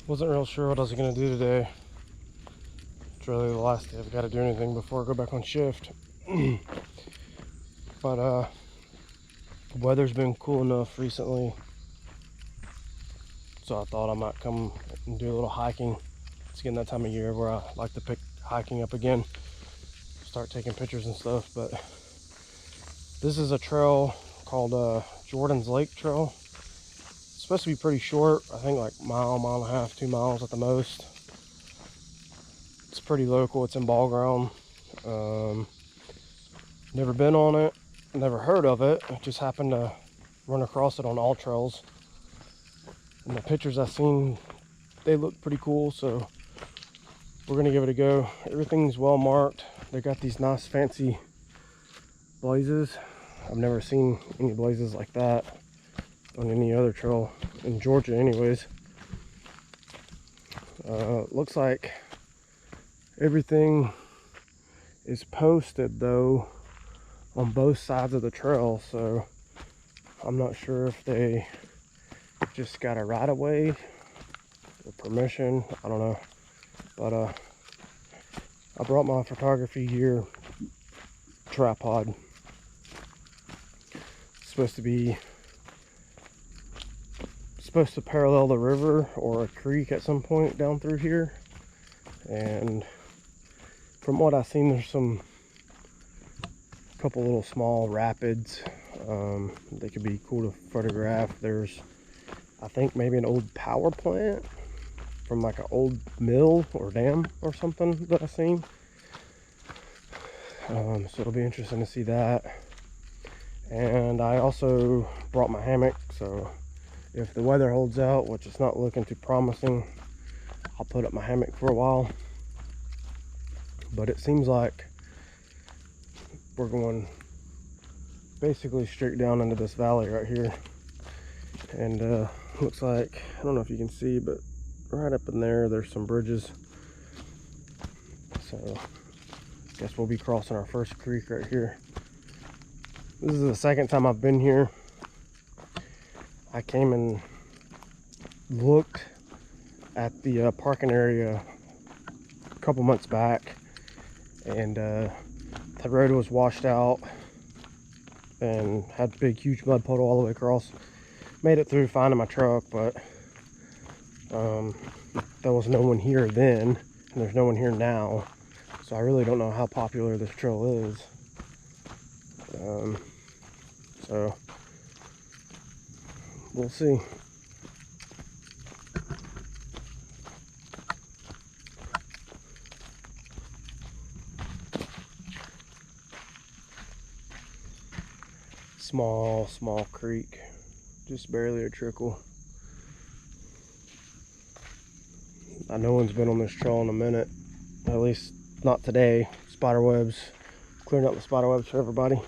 Wasn't real sure what I was going to do today. It's really the last day I've got to do anything before I go back on shift. But the weather's been cool enough recently, so I thought I might come and do a little hiking. It's getting that time of year where I like to pick hiking up again, start taking pictures and stuff. But this is a trail called Jordan's Lake Trail. It's supposed to be pretty short, I think like mile and a half, 2 miles at the most. It's pretty local, it's in ball ground. Never been on it, never heard of it. I just happened to run across it on All Trails. And the pictures I've seen, they look pretty cool, so we're gonna give it a go. Everything's well marked. They got these nice fancy blazes. I've never seen any blazes like that on any other trail in Georgia anyways. Looks like everything is posted though on both sides of the trail, so I'm not sure if they just got a right of way or permission, I don't know. But I brought my photography gear tripod. It's supposed to parallel the river or a creek at some point down through here, and from what I've seen, there's a couple little small rapids. They could be cool to photograph. There's, I think, maybe an old power plant from like an old mill or dam or something that I've seen. So it'll be interesting to see that. And I also brought my hammock, so if the weather holds out, which it's not looking too promising, I'll put up my hammock for a while. But it seems like we're going basically straight down into this valley right here. And looks like, I don't know if you can see, but right up in there, there's some bridges. So I guess we'll be crossing our first creek right here. This is the second time I've been here. I came and looked at the parking area a couple months back, and the road was washed out and had a big huge mud puddle all the way across. Made it through fine in my truck, but there was no one here then, and there's no one here now, so I really don't know how popular this trail is. So we'll see. Small creek, just barely a trickle. No one's been on this trail in a minute, at least not today. Spider webs, clearing up the spider webs for everybody.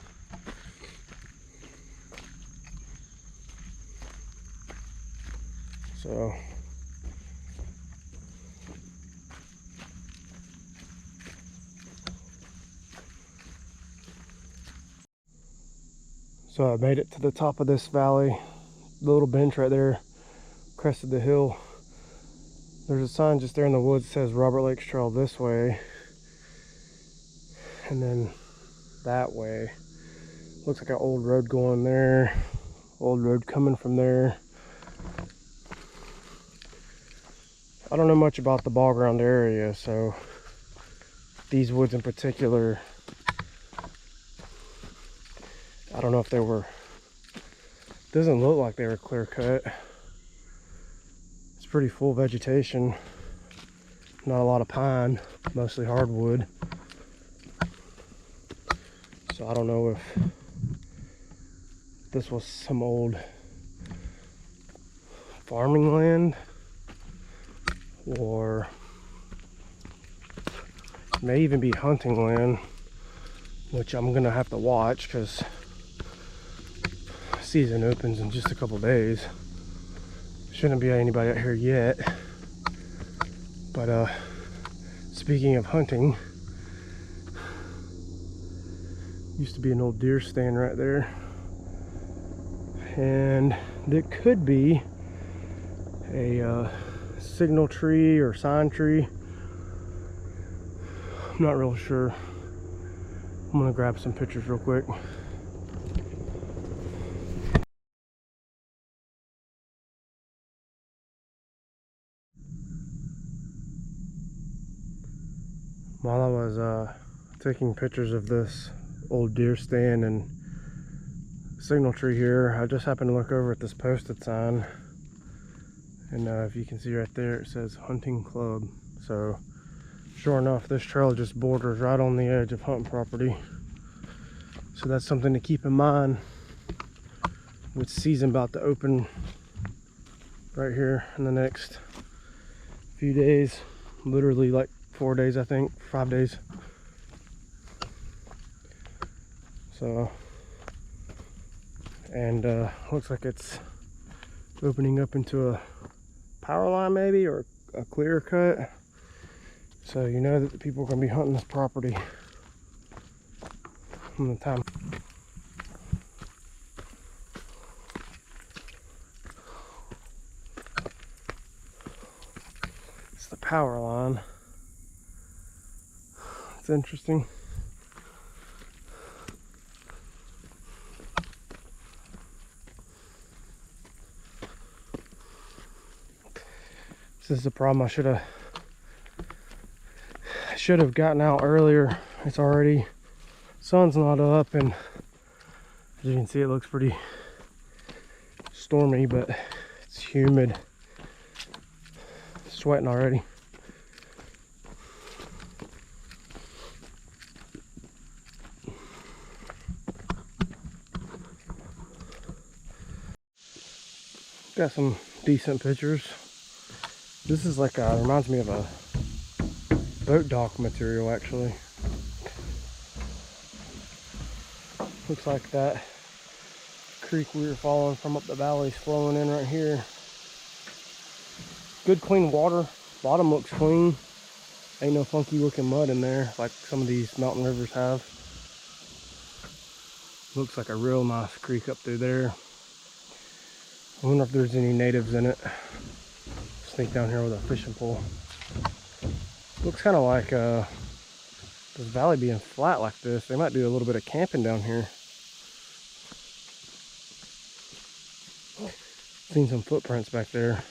So I made it to the top of this valley, the little bench right there, crested the hill. There's a sign just there in the woods that says Robert Lakes Trail this way, and then that way. Looks like an old road going there, old road coming from there. I don't know much about the ball ground area, so these woods in particular, I don't know if they were, doesn't look like they were clear cut. pretty full vegetation. Not a lot of pine, mostly hardwood. So I don't know if this was some old farming land or may even be hunting land, which I'm gonna have to watch because season opens in just a couple days. Shouldn't be anybody out here yet. But speaking of hunting, used to be an old deer stand right there, and there could be a signal tree or sign tree. I'm not real sure. I'm gonna grab some pictures real quick. While I was taking pictures of this old deer stand and signal tree here, I just happened to look over at this posted sign, and if you can see right there, it says hunting club. So sure enough, this trail just borders right on the edge of hunting property. So that's something to keep in mind with season about to open right here in the next few days. Literally like 4 days, I think, 5 days. So, and looks like it's opening up into a power line maybe, or a clear cut. So you know that the people are going to be hunting this property from the time. It's the power line. It's interesting. This is the problem. I should have gotten out earlier. It's already, sun's not up, and as you can see, it looks pretty stormy, but it's humid. Sweating already. Got some decent pictures. This is like reminds me of a boat dock material, actually. Looks like that creek we were following from up the valley is flowing in right here. Good clean water. Bottom looks clean. Ain't no funky looking mud in there like some of these mountain rivers have. Looks like a real nice creek up through there. I wonder if there's any natives in it. Sneak down here with a fishing pole. Looks kind of like this valley being flat like this. They might do a little bit of camping down here. Seen some footprints back there.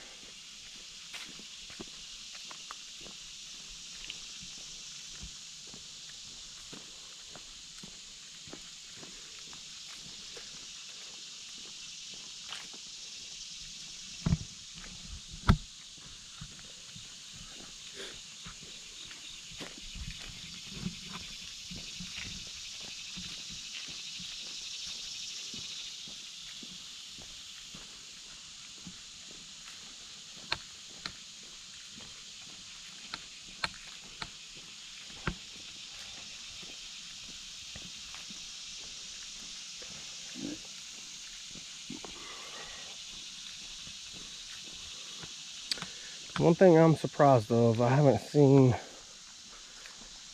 One thing I'm surprised of, I haven't seen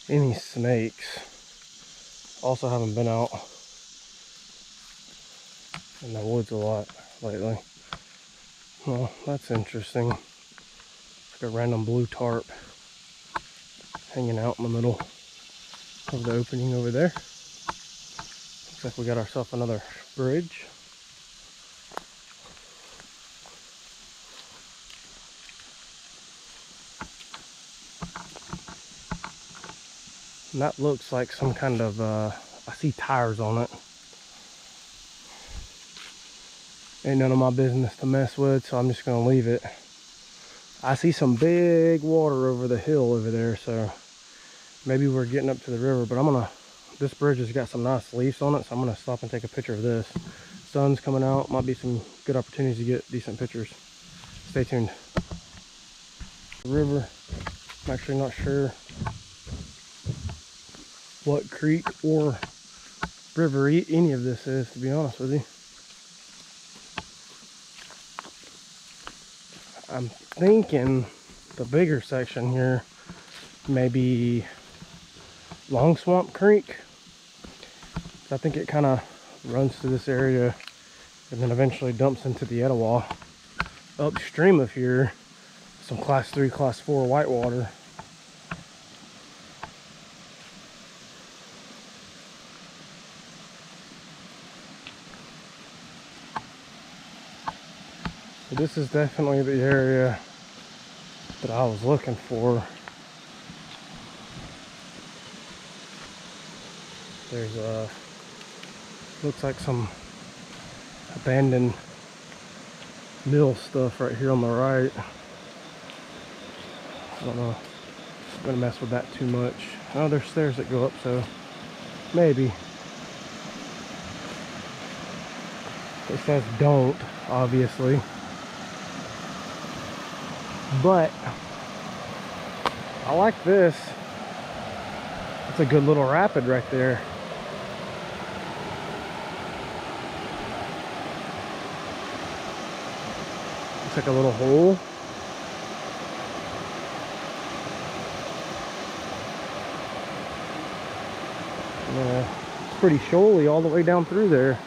any snakes. Also haven't been out in the woods a lot lately. Well, that's interesting. Like a random blue tarp hanging out in the middle of the opening over there. Looks like we got ourselves another bridge. And that looks like some kind of, I see tires on it. Ain't none of my business to mess with, so I'm just gonna leave it. I see some big water over the hill over there, so maybe we're getting up to the river. But this bridge has got some nice leaves on it, so I'm gonna stop and take a picture of this. Sun's coming out, might be some good opportunities to get decent pictures. Stay tuned. The river, I'm actually not sure what creek or river any of this is, to be honest with you. I'm thinking the bigger section here may be Long Swamp Creek. I think it kind of runs through this area and then eventually dumps into the Etowah. Upstream of here, some class 3, class 4 whitewater. So this is definitely the area that I was looking for. There's looks like some abandoned mill stuff right here on the right. I don't know. I'm gonna mess with that too much. Oh, there's stairs that go up, so maybe. It says don't, obviously. But I like this. It's a good little rapid right there. Looks like a little hole. Yeah, it's pretty shoaly all the way down through there.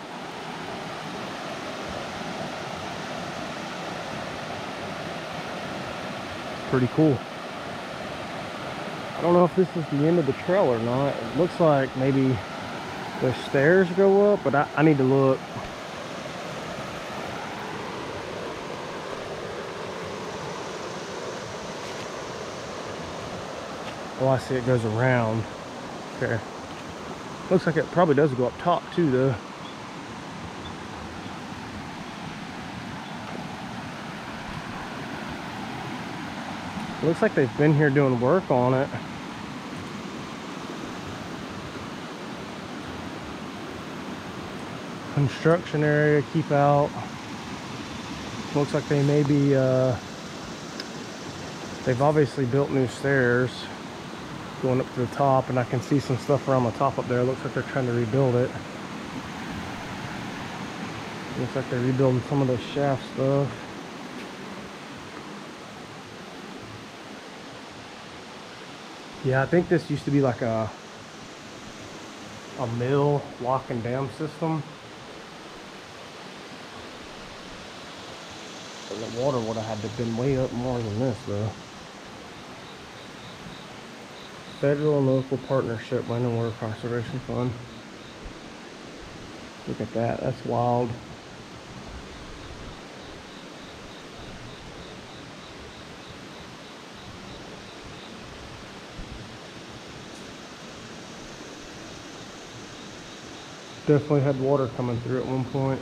Pretty cool. I don't know if this is the end of the trail or not. It looks like maybe the stairs go up, but I need to look. Oh, I see it goes around. Okay. Looks like it probably does go up top too, though. Looks like they've been here doing work on it. Construction area, keep out. Looks like they may be, they've obviously built new stairs going up to the top, and I can see some stuff around the top up there. Looks like they're trying to rebuild it. Looks like they're rebuilding some of the shaft stuff. Yeah, I think this used to be like a mill lock and dam system. And the water would have had to have been way up more than this, though. Federal and local partnership, land and water conservation fund. Look at that, that's wild. Definitely had water coming through at one point.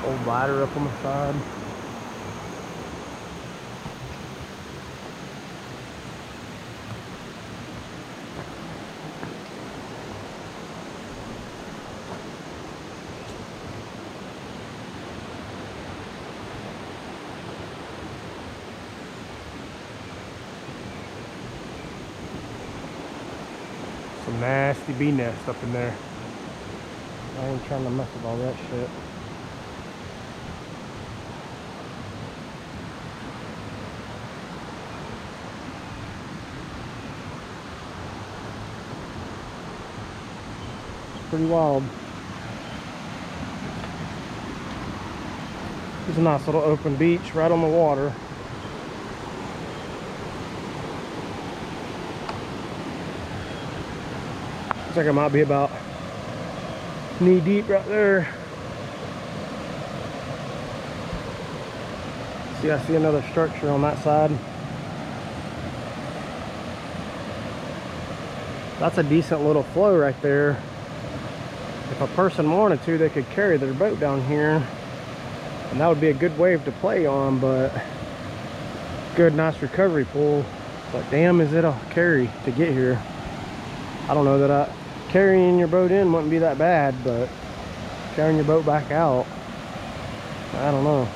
Old ladder up on the side. Some nasty bee nest up in there. I ain't trying to mess with all that shit. Pretty wild. There's a nice little open beach right on the water. Looks like it might be about knee deep right there. See, I see another structure on that side. That's a decent little flow right there. If a person wanted to, they could carry their boat down here, and that would be a good wave to play on, but good, nice recovery pool. But damn, is it a carry to get here. I don't know that carrying your boat in wouldn't be that bad, but carrying your boat back out, I don't know.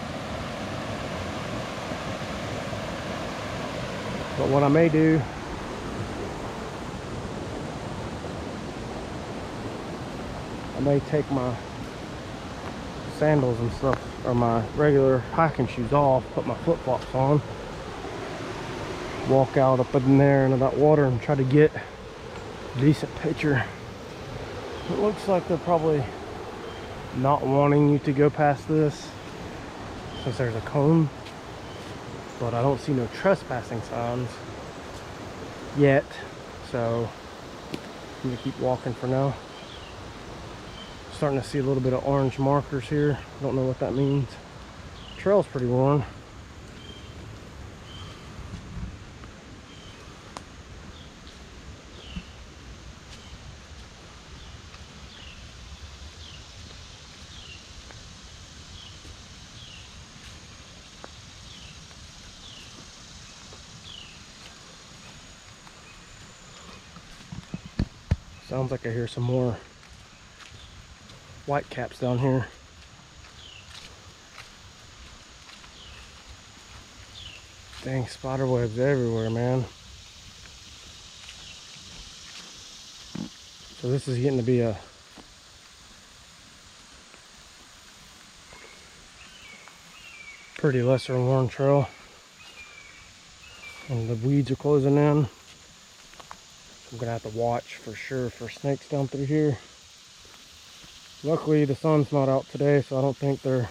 But what I may do, I may take my sandals and stuff, or my regular hiking shoes off, put my flip-flops on, walk out up in there into that water and try to get a decent picture. It looks like they're probably not wanting you to go past this since there's a cone, but I don't see no trespassing signs yet, so I'm gonna keep walking for now. Starting to see a little bit of orange markers here. Don't know what that means. Trail's pretty worn. Sounds like I hear some more white caps down here. Dang, spider webs everywhere, man. So this is getting to be a pretty lesser worn trail, and the weeds are closing in. I'm gonna have to watch for sure for snakes down through here. Luckily the sun's not out today, so I don't think they're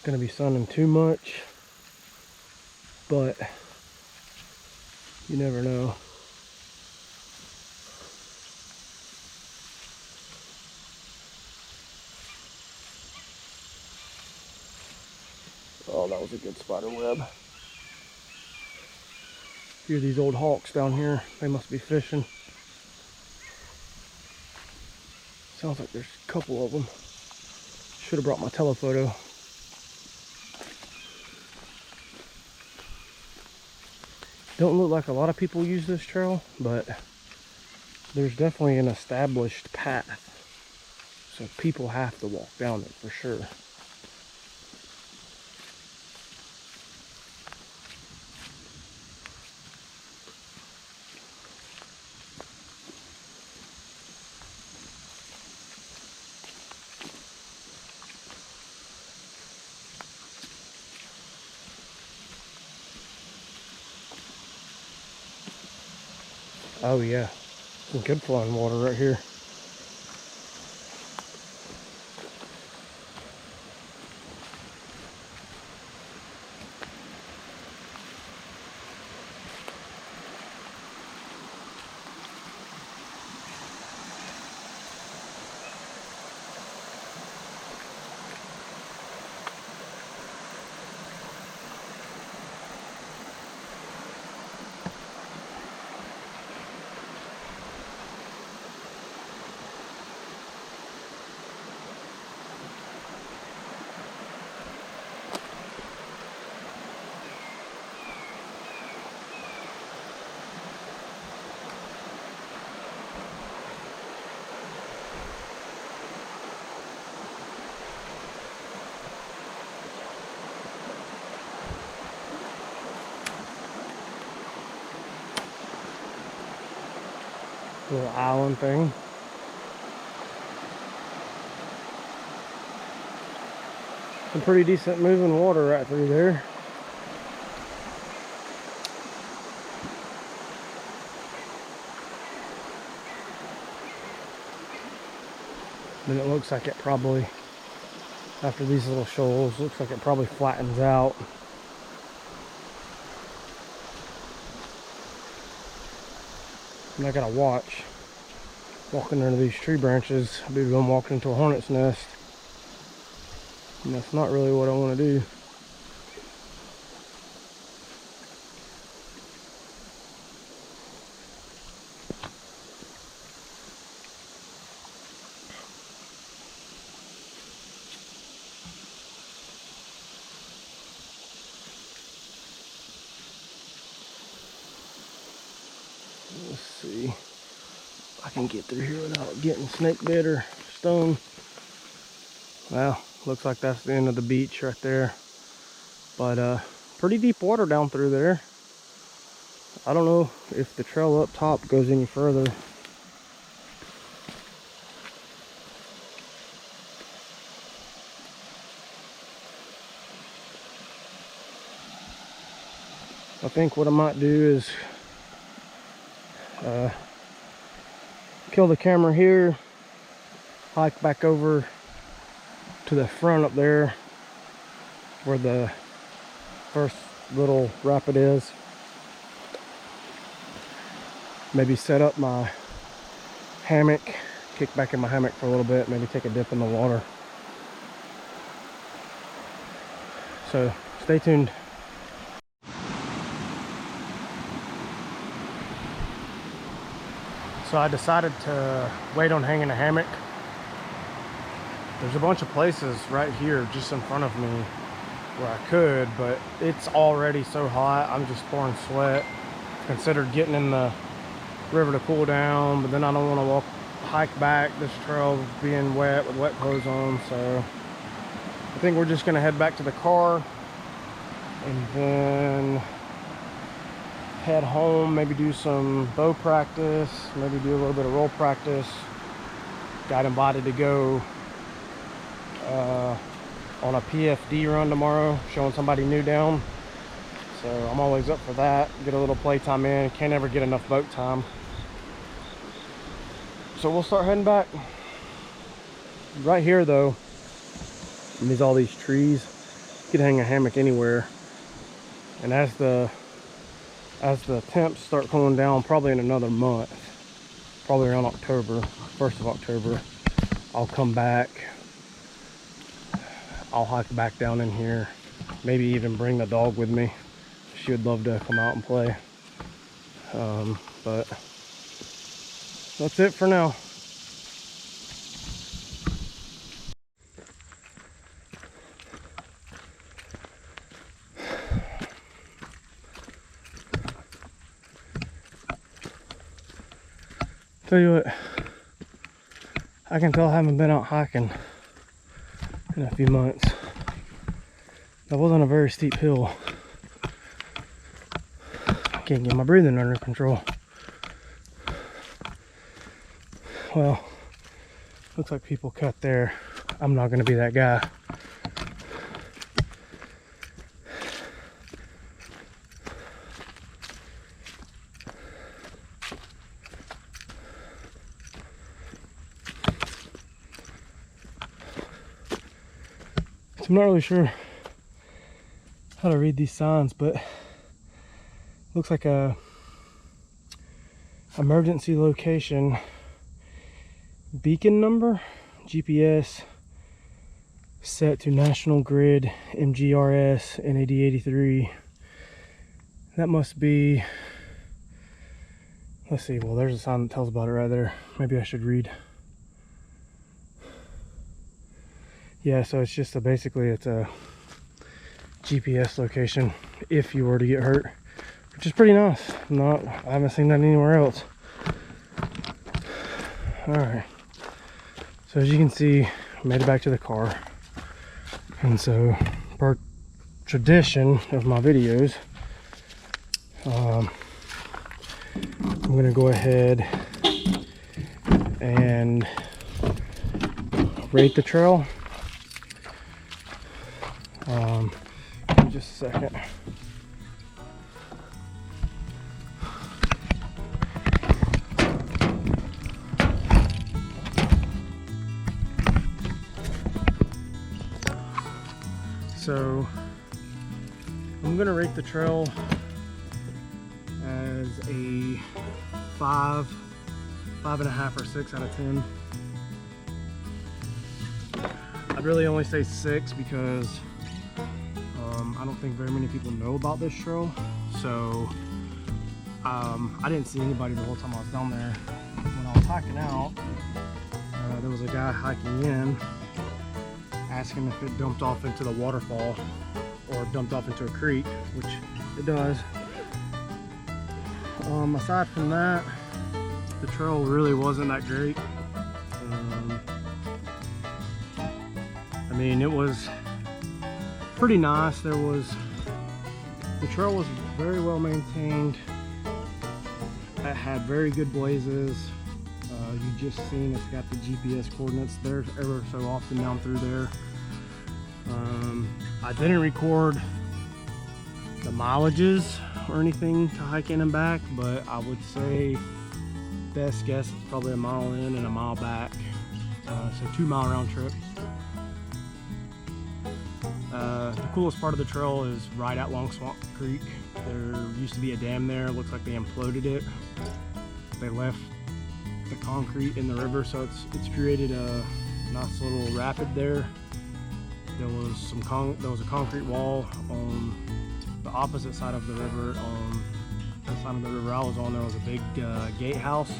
gonna be sunning too much, but you never know. Oh, that was a good spider web. Hear these old hawks down here. They must be fishing. Sounds like there's a couple of them. Should have brought my telephoto. Don't look like a lot of people use this trail, but there's definitely an established path. So people have to walk down it for sure. Oh yeah, some good flowing water right here. Little island thing. Some pretty decent moving water right through there. Then it looks like it probably, after these little shoals, looks like it probably flattens out. And I gotta watch. Walking under these tree branches, maybe I'm walking into a hornet's nest. And that's not really what I want to do. Let's see if I can get through here without getting snake bit or stung. Well, looks like that's the end of the beach right there. But pretty deep water down through there. I don't know if the trail up top goes any further. I think what I might do is kill the camera here, hike back over to the front up there where the first little rapid is. Maybe set up my hammock, kick back in my hammock for a little bit, maybe take a dip in the water. So stay tuned. So I decided to wait on hanging a hammock. There's a bunch of places right here just in front of me where I could, but it's already so hot, I'm just pouring sweat. Considered getting in the river to cool down, but then I don't want to hike back this trail being wet with wet clothes on, so I think we're just gonna head back to the car and then head home, maybe do some bow practice, maybe do a little bit of roll practice. Got invited to go on a PFD run tomorrow, showing somebody new down. So I'm always up for that. Get a little playtime in. Can't ever get enough boat time. So we'll start heading back. Right here though, there's all these trees. You could hang a hammock anywhere. And as the temps start cooling down, probably in another month, probably around October, 1st of October, I'll come back. I'll hike back down in here. Maybe even bring the dog with me. She would love to come out and play. But that's it for now. Tell you what, I can tell I haven't been out hiking in a few months. That wasn't a very steep hill. I can't get my breathing under control. Well, looks like people cut there. I'm not gonna be that guy. I'm not really sure how to read these signs, but looks like a emergency location beacon number, GPS set to National Grid MGRS NAD 83. That must be, let's see, well there's a sign that tells about it right there. Maybe I should read. Yeah, so it's just basically it's a GPS location if you were to get hurt, which is pretty nice. I haven't seen that anywhere else. All right, so as you can see, I made it back to the car, and so per tradition of my videos, I'm gonna go ahead and rate the trail. Give me just a second. So I'm gonna rate the trail as a 5.5 or 6 out of 10. I'd really only say 6 because I don't think very many people know about this trail. So I didn't see anybody the whole time I was down there. When I was hiking out, there was a guy hiking in asking if it dumped off into the waterfall or dumped off into a creek, which it does. Aside from that, the trail really wasn't that great. I mean, it was pretty nice. The trail was very well maintained. It had very good blazes. You just seen it's got the GPS coordinates there ever so often down through there. I didn't record the mileages or anything to hike in and back, but I would say best guess it's probably a mile in and a mile back, so 2 mile round trip. The coolest part of the trail is right at Long Swamp Creek. There used to be a dam there. It looks like they imploded it. They left the concrete in the river, so it's created a nice little rapid there. There was a concrete wall on the opposite side of the river. On the side of the river I was on, there was a big gatehouse.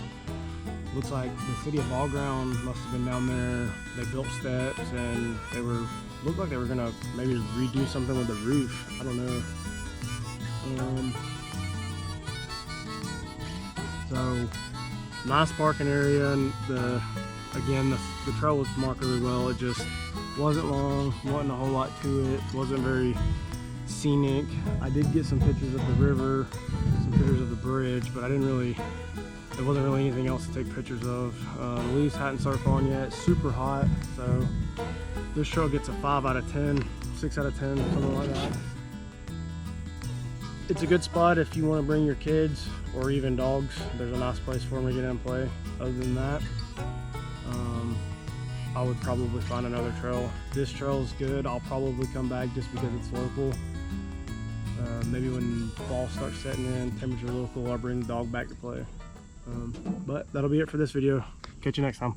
Looks like the city of Ball Ground must have been down there. They built steps, and looked like they were gonna maybe redo something with the roof. I don't know. So nice parking area, and the trail was marked really well. It just wasn't long, wasn't a whole lot to it, wasn't very scenic. I did get some pictures of the river, some pictures of the bridge, but there wasn't really anything else to take pictures of. The leaves hadn't started falling yet. It's super hot, so this trail gets a 5 out of 10, 6 out of 10, something like that. It's a good spot if you want to bring your kids or even dogs. There's a nice place for them to get in and play. Other than that, I would probably find another trail. This trail is good. I'll probably come back just because it's local. Maybe when fall starts setting in, temperature local, I'll bring the dog back to play. But that'll be it for this video. Catch you next time.